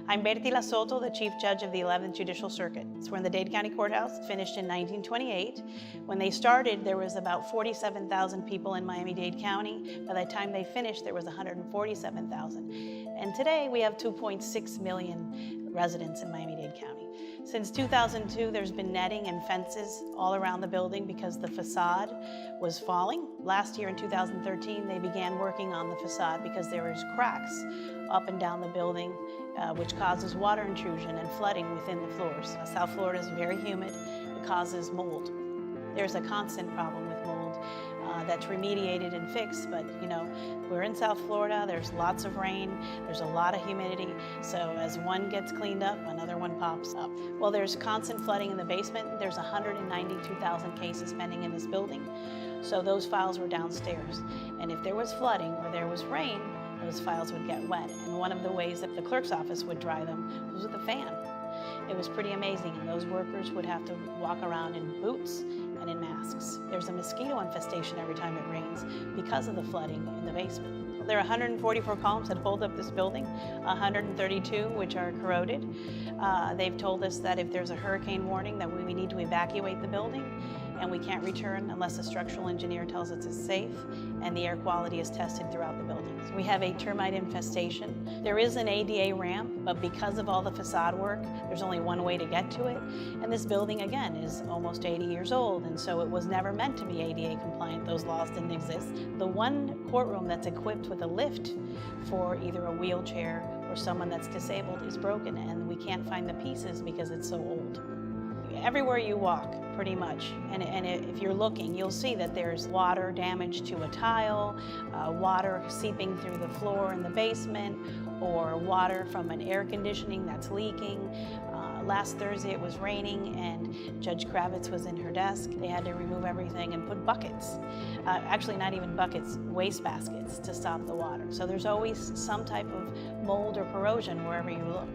I'm Bertila Soto, the Chief Judge of the 11th Judicial Circuit. We're in the Dade County Courthouse, finished in 1928. When they started, there was about 47,000 people in Miami-Dade County. By the time they finished, there was 147,000. And today, we have 2.6 million residents in Miami-Dade County. Since 2002, there's been netting and fences all around the building because the facade was falling. Last year in 2013, they began working on the facade because there was cracks up and down the building, which causes water intrusion and flooding within the floors. South Florida is very humid. It causes mold. There's a constant problem with mold that's remediated and fixed, but we're in South Florida, there's lots of rain, there's a lot of humidity, so as one gets cleaned up, another one pops up. Well, there's constant flooding in the basement. There's 192,000 cases pending in this building, so those files were downstairs. And if there was flooding or there was rain, those files would get wet. And one of the ways that the clerk's office would dry them was with a fan. It was pretty amazing, and those workers would have to walk around in boots and in masks. There's a mosquito infestation every time it rains because of the flooding in the basement. There are 144 columns that hold up this building, 132 which are corroded. They've told us that if there's a hurricane warning that we need to evacuate the building, and we can't return unless a structural engineer tells us it's safe and the air quality is tested throughout the building. So we have a termite infestation. There is an ADA ramp, but because of all the facade work, there's only one way to get to it. And this building, again, is almost 80 years old, and so it was never meant to be ADA compliant. Those laws didn't exist. The one courtroom that's equipped with a lift for either a wheelchair or someone that's disabled is broken, and we can't find the pieces because it's so old. Everywhere you walk, pretty much, and if you're looking, you'll see that there's water damage to a tile, water seeping through the floor in the basement, or water from an air conditioning that's leaking. Last Thursday it was raining and Judge Kravitz was in her desk. They had to remove everything and put buckets, actually not even buckets, waste baskets to stop the water. So there's always some type of mold or corrosion wherever you look.